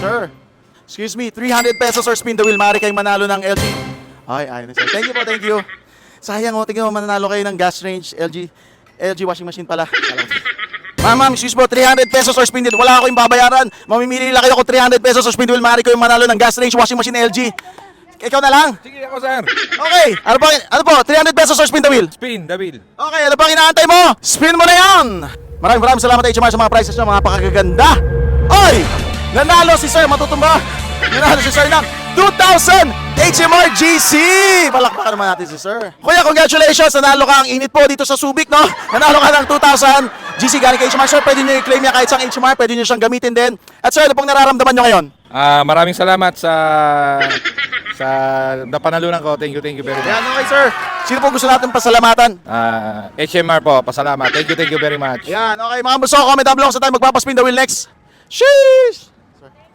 sir. Excuse me, 300 pesos or spin the wheel. Maaari kayong manalo ng LG. Ay, ayun sir. Thank you po, thank you. Sayang oh, tingnan mo, mananalo kayo ng gas range LG washing machine pala. Ma'am, excuse mo, 300 pesos or spin the wheel. Wala ako yung babayaran. Mamimili lang kayo kung 300 pesos or spin the wheel. Maaari kayong manalo ng gas range washing machine LG. Ikaw na lang. Sige ako, sir. Okay, ano po, 300 pesos or spin the wheel? Spin the wheel. Okay, ano pang inaantay mo? Spin mo na yan! Maraming salamat HMR sa mga prices nyo, mga pakagaganda. Oy! Nanalo si Sir, matutumba. Nanalo si Sir ng 2,000 HMR GC! Palakpakan naman natin si Sir. Kuya, congratulations! Nanalo ka, ang init po dito sa Subic, no? Nanalo ka ng 2,000 GC galing kay HMR. Sir, pwede nyo i-claim niya kahit sa HMR, pwede nyo siyang gamitin din. At Sir, ano pong nararamdaman nyo ngayon? Maraming salamat sa napanalunan ko. Thank you very much. Yan, okay Sir. Sino po gusto natin pasalamatan? HMR po, pasalamat. Thank you very much. Yan, okay mga buso, comment down below sa tayo magpapaspin the wheel next. Sheesh!